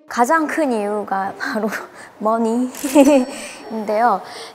가장 큰 이유가 바로 머니인데요.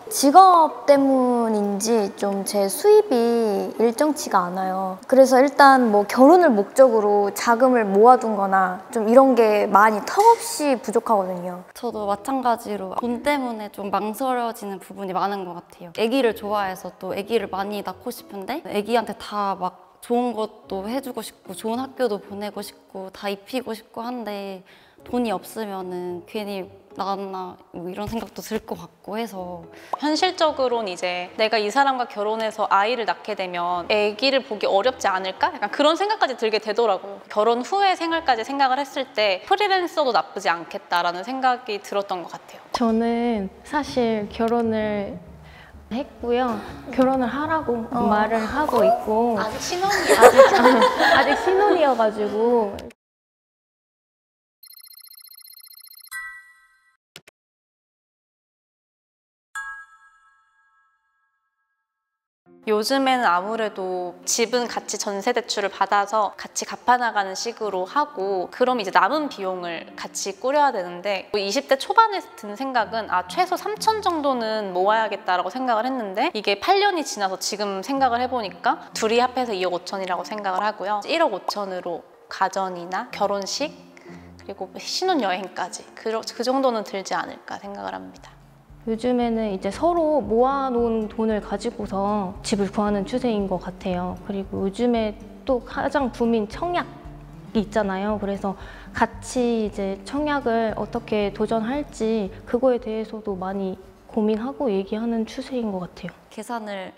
직업 때문인지 좀 제 수입이 일정치가 않아요. 그래서 일단 뭐 결혼을 목적으로 자금을 모아둔 거나 좀 이런 게 많이 턱없이 부족하거든요. 저도 마찬가지로 돈 때문에 좀 망설여지는 부분이 많은 것 같아요. 아기를 좋아해서 또 아기를 많이 낳고 싶은데 아기한테 다 막 좋은 것도 해주고 싶고 좋은 학교도 보내고 싶고 다 입히고 싶고 한데 돈이 없으면은 괜히 나왔나 뭐 이런 생각도 들 것 같고 해서 현실적으로는 이제 내가 이 사람과 결혼해서 아이를 낳게 되면 아기를 보기 어렵지 않을까? 약간 그런 생각까지 들게 되더라고요. 결혼 후의 생활까지 생각을 했을 때 프리랜서도 나쁘지 않겠다라는 생각이 들었던 것 같아요. 저는 사실 결혼을 했고요. 결혼을 하라고 말을 하고 있고 아직 신혼이야. 아직 신혼이어가지고 요즘에는 아무래도 집은 같이 전세 대출을 받아서 같이 갚아나가는 식으로 하고 그럼 이제 남은 비용을 같이 꾸려야 되는데 20대 초반에 든 생각은 최소 3천 정도는 모아야겠다라고 생각을 했는데 이게 8년이 지나서 지금 생각을 해보니까 둘이 합해서 2억 5천이라고 생각을 하고요. 1억 5천으로 가전이나 결혼식 그리고 신혼여행까지 그 정도는 들지 않을까 생각을 합니다. 요즘에는 이제 서로 모아놓은 돈을 가지고서 집을 구하는 추세인 것 같아요. 그리고 요즘에 또 가장 붐인 청약이 있잖아요. 그래서 같이 이제 청약을 어떻게 도전할지 그거에 대해서도 많이 고민하고 얘기하는 추세인 것 같아요. 계산을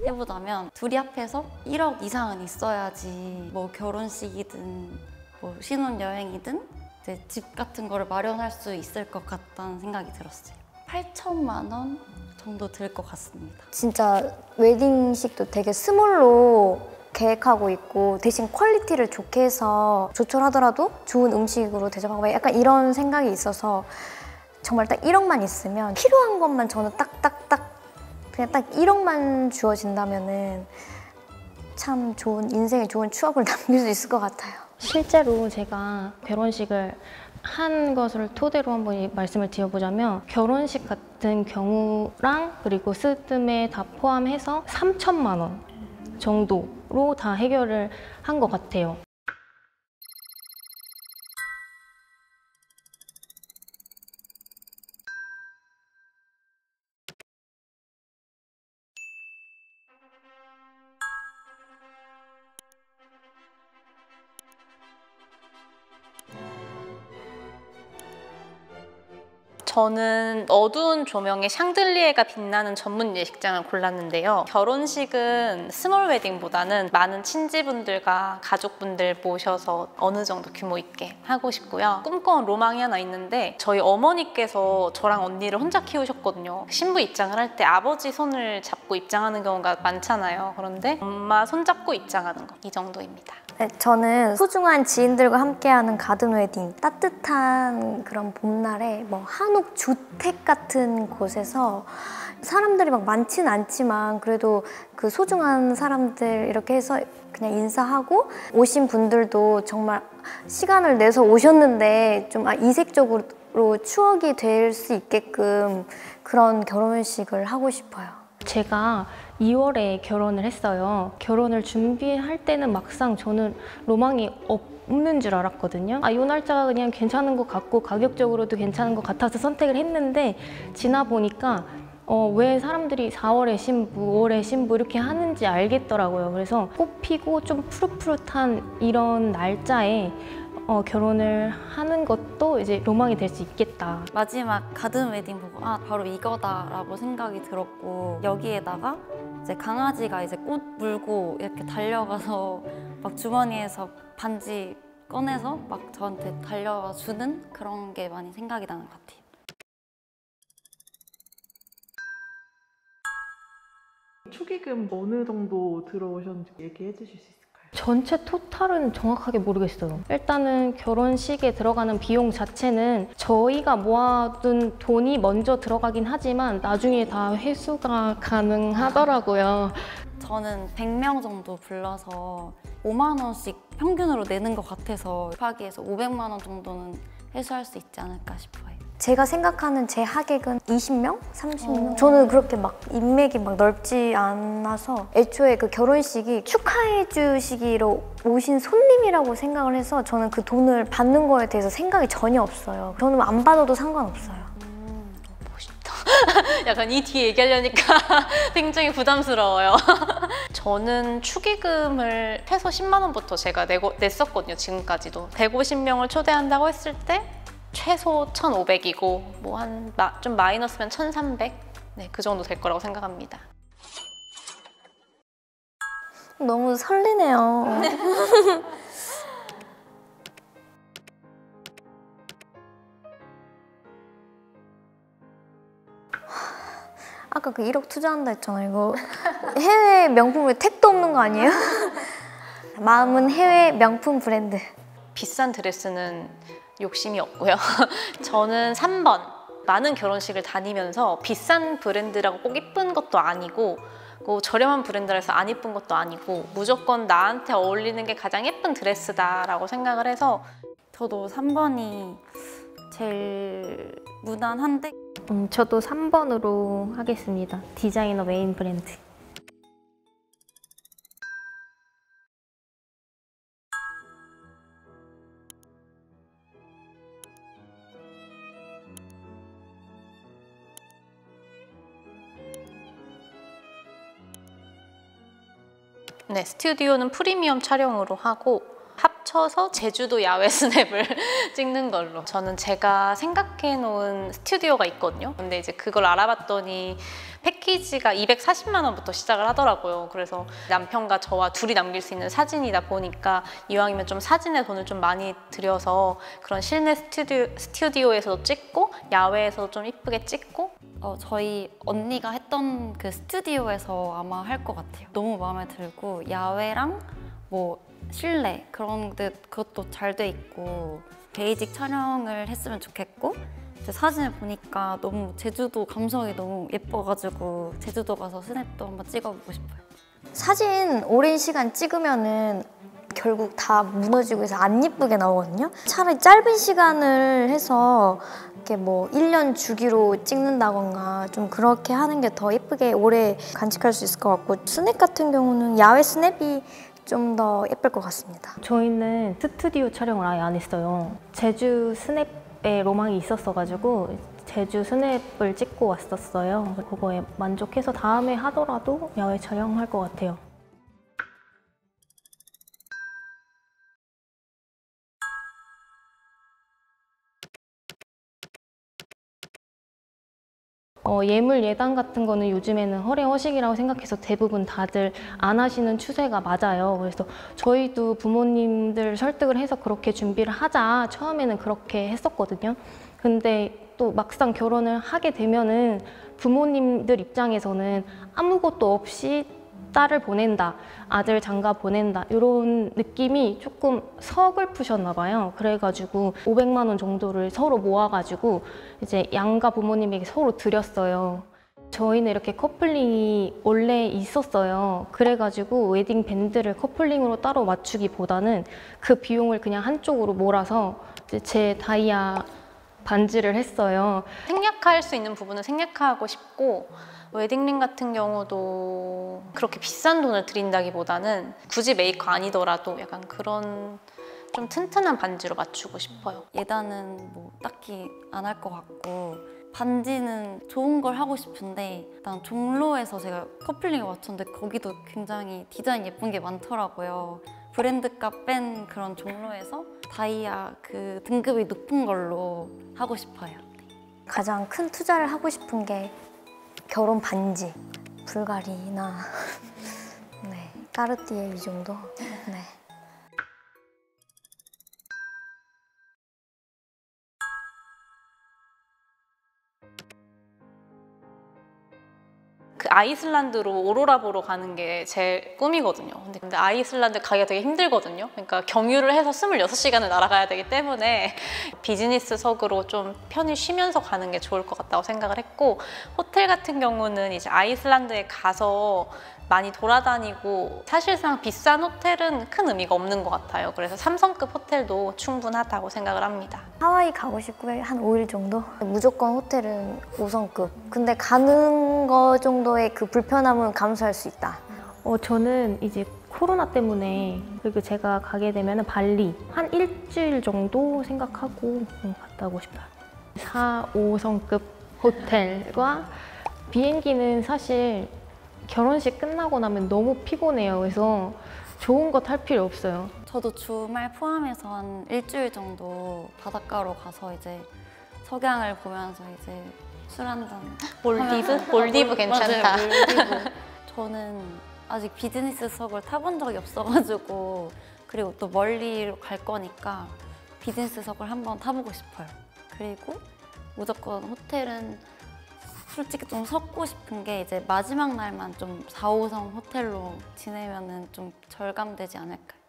해보자면 둘이 합해서 1억 이상은 있어야지 뭐 결혼식이든 뭐 신혼여행이든 이제 집 같은 거를 마련할 수 있을 것 같다는 생각이 들었어요. 8천만 원 정도 들 것 같습니다. 진짜 웨딩식도 되게 스몰로 계획하고 있고 대신 퀄리티를 좋게 해서 조촐하더라도 좋은 음식으로 대접하고 약간 이런 생각이 있어서 정말 딱 1억만 있으면 필요한 것만 저는 그냥 딱 1억만 주어진다면은 참 좋은 인생에 좋은 추억을 남길 수 있을 것 같아요. 실제로 제가 결혼식을 한 것을 토대로 한번 말씀을 드려보자면 결혼식 같은 경우랑 그리고 스드메 다 포함해서 3천만 원 정도로 다 해결을 한 것 같아요. 저는 어두운 조명의 샹들리에가 빛나는 전문 예식장을 골랐는데요. 결혼식은 스몰 웨딩보다는 많은 친지분들과 가족분들 모셔서 어느 정도 규모 있게 하고 싶고요. 꿈꿔온 로망이 하나 있는데 저희 어머니께서 저랑 언니를 혼자 키우셨거든요. 신부 입장을 할 때 아버지 손을 잡고 입장하는 경우가 많잖아요. 그런데 엄마 손 잡고 입장하는 거, 이 정도입니다. 네, 저는 소중한 지인들과 함께하는 가든 웨딩, 따뜻한 그런 봄날에 뭐 한옥 주택 같은 곳에서 사람들이 막 많지는 않지만 그래도 그 소중한 사람들 이렇게 해서 그냥 인사하고 오신 분들도 정말 시간을 내서 오셨는데 좀 이색적으로 추억이 될 수 있게끔 그런 결혼식을 하고 싶어요. 제가 2월에 결혼을 했어요. 결혼을 준비할 때는 막상 저는 로망이 없는 줄 알았거든요. 이 날짜가 그냥 괜찮은 것 같고 가격적으로도 괜찮은 것 같아서 선택을 했는데 지나 보니까 왜 사람들이 4월에 신부, 5월에 신부 이렇게 하는지 알겠더라고요. 그래서 꽃피고 좀 푸릇푸릇한 이런 날짜에 결혼을 하는 것도 이제 로망이 될 수 있겠다. 마지막 가든 웨딩 보고 바로 이거다라고 생각이 들었고 여기에다가 이제 강아지가 이제 꽃 물고 이렇게 달려가서 막 주머니에서 반지 꺼내서 막 저한테 달려와 주는 그런 게 많이 생각이 나는 것 같아요. 축의금 어느 정도 들어오셨는지 얘기해 주실 수 있을까요? 전체 토탈은 정확하게 모르겠어요. 일단은 결혼식에 들어가는 비용 자체는 저희가 모아둔 돈이 먼저 들어가긴 하지만 나중에 다 회수가 가능하더라고요. 저는 100명 정도 불러서 5만 원씩 평균으로 내는 것 같아서 곱하기해서 500만 원 정도는 회수할 수 있지 않을까 싶어요. 제가 생각하는 제 하객은 20명? 30명? 저는 그렇게 막 인맥이 막 넓지 않아서 애초에 그 결혼식이 축하해 주시기로 오신 손님이라고 생각을 해서 저는 그 돈을 받는 거에 대해서 생각이 전혀 없어요. 저는 안 받아도 상관없어요. 멋있다. 약간 이 뒤에 얘기하려니까 굉장히 부담스러워요. 저는 축의금을 최소 10만 원부터 제가 냈었거든요. 지금까지도. 150명을 초대한다고 했을 때 최소 1,500이고 뭐 한 좀 마이너스면 1,300? 네, 그 정도 될 거라고 생각합니다. 너무 설레네요. 아까 그 1억 투자한다 했잖아요. 이거 해외 명품으로 택도 없는 거 아니에요? 마음은 해외 명품 브랜드. 비싼 드레스는 욕심이 없고요. 저는 3번. 많은 결혼식을 다니면서 비싼 브랜드라고 꼭 이쁜 것도 아니고 저렴한 브랜드라서 안 이쁜 것도 아니고 무조건 나한테 어울리는 게 가장 예쁜 드레스다라고 생각을 해서 저도 3번이 제일 무난한데 저도 3번으로 하겠습니다. 디자이너 메인 브랜드. 네, 스튜디오는 프리미엄 촬영으로 하고 합쳐서 제주도 야외 스냅을 찍는 걸로. 저는 제가 생각해 놓은 스튜디오가 있거든요. 근데 이제 그걸 알아봤더니 패키지가 240만 원부터 시작을 하더라고요. 그래서 남편과 저와 둘이 남길 수 있는 사진이다 보니까 이왕이면 좀 사진에 돈을 좀 많이 들여서 그런 실내 스튜디오에서도 찍고 야외에서도 좀 이쁘게 찍고 저희 언니가 했던 그 스튜디오에서 아마 할 것 같아요. 너무 마음에 들고 야외랑 뭐 실내 그런 데 그것도 잘 돼 있고 베이직 촬영을 했으면 좋겠고 이제 사진을 보니까 너무 제주도 감성이 너무 예뻐가지고 제주도 가서 스냅도 한번 찍어보고 싶어요. 사진 오랜 시간 찍으면은 결국 다 무너지고 해서 안 예쁘게 나오거든요. 차라리 짧은 시간을 해서 이렇게 뭐 1년 주기로 찍는다던가 좀 그렇게 하는 게 더 예쁘게 오래 간직할 수 있을 것 같고 스냅 같은 경우는 야외 스냅이 좀 더 예쁠 것 같습니다. 저희는 스튜디오 촬영을 아예 안 했어요. 제주 스냅에 로망이 있었어가지고 제주 스냅을 찍고 왔었어요. 그거에 만족해서 다음에 하더라도 야외 촬영할 것 같아요. 예물 예단 같은 거는 요즘에는 허례허식이라고 생각해서 대부분 다들 안 하시는 추세가 맞아요. 그래서 저희도 부모님들 설득을 해서 그렇게 준비를 하자 처음에는 그렇게 했었거든요. 근데 또 막상 결혼을 하게 되면은 부모님들 입장에서는 아무것도 없이 딸을 보낸다, 아들 장가 보낸다 이런 느낌이 조금 서글프셨나 봐요. 그래가지고 500만 원 정도를 서로 모아가지고 이제 양가 부모님에게 서로 드렸어요. 저희는 이렇게 커플링이 원래 있었어요. 그래가지고 웨딩 밴드를 커플링으로 따로 맞추기보다는 그 비용을 그냥 한쪽으로 몰아서 이제 제 다이아 반지를 했어요. 생략할 수 있는 부분은 생략하고 싶고 웨딩링 같은 경우도 그렇게 비싼 돈을 들인다기보다는 굳이 메이커 아니더라도 약간 그런 좀 튼튼한 반지로 맞추고 싶어요. 예단은 뭐 딱히 안 할 것 같고 반지는 좋은 걸 하고 싶은데 일단 종로에서 제가 커플링을 맞췄는데 거기도 굉장히 디자인 예쁜 게 많더라고요. 브랜드값 뺀 그런 종로에서 다이아 그 등급이 높은 걸로 하고 싶어요. 가장 큰 투자를 하고 싶은 게 결혼 반지, 불가리나 네, 까르띠에 이 정도. 네. 그 아이슬란드로 오로라 보러 가는 게 제 꿈이거든요. 근데 아이슬란드 가기가 되게 힘들거든요. 그러니까 경유를 해서 26시간을 날아가야 되기 때문에 비즈니스석으로 좀 편히 쉬면서 가는 게 좋을 것 같다고 생각을 했고 호텔 같은 경우는 이제 아이슬란드에 가서 많이 돌아다니고 사실상 비싼 호텔은 큰 의미가 없는 것 같아요. 그래서 3성급 호텔도 충분하다고 생각을 합니다. 하와이 가고 싶고요. 한 5일 정도? 무조건 호텔은 5성급. 근데 가는 거 정도의 그 불편함은 감수할 수 있다. 저는 이제 코로나 때문에 그리고 제가 가게 되면 발리 한 일주일 정도 생각하고 갔다 오고 싶어요. 4, 5성급 호텔과 비행기는 사실 결혼식 끝나고 나면 너무 피곤해요. 그래서 좋은 거 탈 필요 없어요. 저도 주말 포함해서 한 일주일 정도 바닷가로 가서 이제 석양을 보면서 이제 술 한잔. 몰디브? 몰디브 괜찮다. 맞아요, 몰디브. 저는 아직 비즈니스석을 타본 적이 없어가지고 그리고 또 멀리로 갈 거니까 비즈니스석을 한번 타보고 싶어요. 그리고 무조건 호텔은 솔직히 좀 섞고 싶은 게 이제 마지막 날만 좀 4, 5성 호텔로 지내면은 좀 절감되지 않을까요?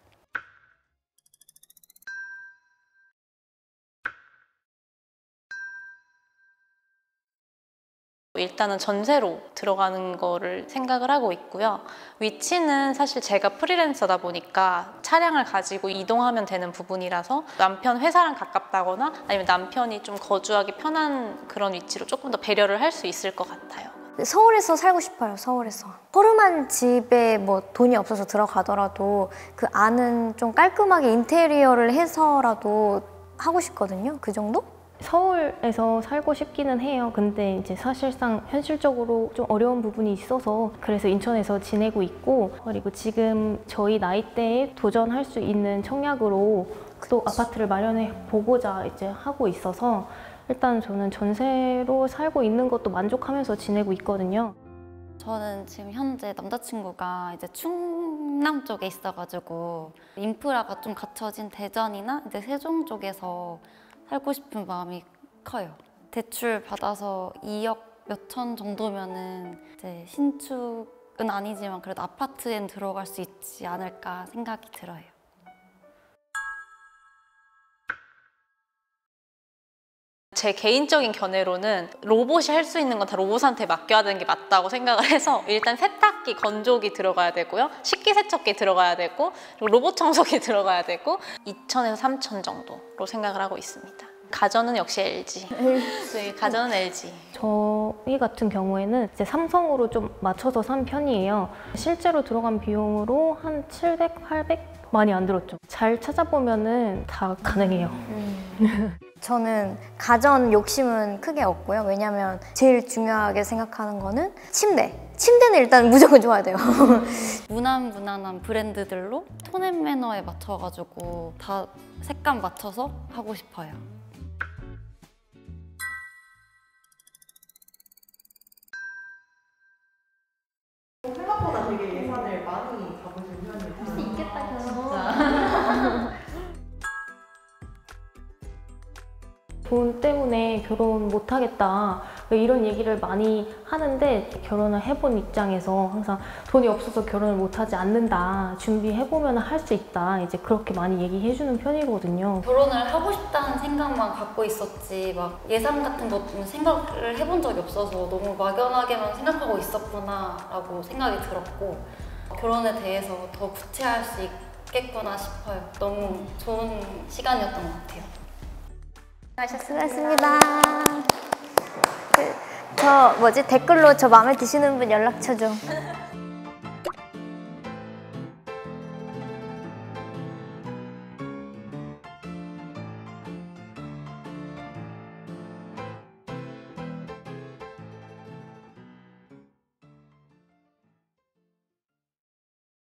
일단은 전세로 들어가는 거를 생각을 하고 있고요. 위치는 사실 제가 프리랜서다 보니까 차량을 가지고 이동하면 되는 부분이라서 남편 회사랑 가깝다거나 아니면 남편이 좀 거주하기 편한 그런 위치로 조금 더 배려를 할 수 있을 것 같아요. 서울에서 살고 싶어요. 서울에서. 허름한 집에 뭐 돈이 없어서 들어가더라도 그 안은 좀 깔끔하게 인테리어를 해서라도 하고 싶거든요. 그 정도? 서울에서 살고 싶기는 해요. 근데 이제 사실상 현실적으로 좀 어려운 부분이 있어서 그래서 인천에서 지내고 있고, 그리고 지금 저희 나이대에 도전할 수 있는 청약으로 또 아파트를 마련해 보고자 이제 하고 있어서 일단 저는 전세로 살고 있는 것도 만족하면서 지내고 있거든요. 저는 지금 현재 남자친구가 이제 충남 쪽에 있어가지고 인프라가 좀 갖춰진 대전이나 이제 세종 쪽에서 살고 싶은 마음이 커요. 대출 받아서 2억 몇천 정도면은 이제 신축은 아니지만 그래도 아파트엔 들어갈 수 있지 않을까 생각이 들어요. 제 개인적인 견해로는 로봇이 할 수 있는 건 다 로봇한테 맡겨야 되는 게 맞다고 생각을 해서 일단 세탁기, 건조기 들어가야 되고요. 식기세척기 들어가야 되고 그리고 로봇 청소기 들어가야 되고 2천에서 3천 정도로 생각을 하고 있습니다. 가전은 역시 LG. 네, 가전은 LG. 저희 같은 경우에는 이제 삼성으로 좀 맞춰서 산 편이에요. 실제로 들어간 비용으로 한 700, 800? 많이 안 들었죠. 잘 찾아보면은 다 가능해요. 저는 가전 욕심은 크게 없고요. 왜냐면 제일 중요하게 생각하는 거는 침대. 침대는 일단 무조건 좋아야 돼요. 무난무난한 브랜드들로 톤 앤 매너에 맞춰가지고 다 색감 맞춰서 하고 싶어요. 생각보다 되게 예산을 많이 잡으신 편이에요. 할수 있겠다, 돈 때문에 결혼 못하겠다 이런 얘기를 많이 하는데, 결혼을 해본 입장에서 항상 돈이 없어서 결혼을 못하지 않는다, 준비해보면 할 수 있다, 이제 그렇게 많이 얘기해주는 편이거든요. 결혼을 하고 싶다는 생각만 갖고 있었지 막 예산 같은 것도 생각을 해본 적이 없어서 너무 막연하게만 생각하고 있었구나 라고 생각이 들었고, 결혼에 대해서 더 구체할 수 있겠구나 싶어요. 너무 좋은 시간이었던 것 같아요. 수고하셨습니다. 댓글로 저 마음에 드시는 분 연락처 좀.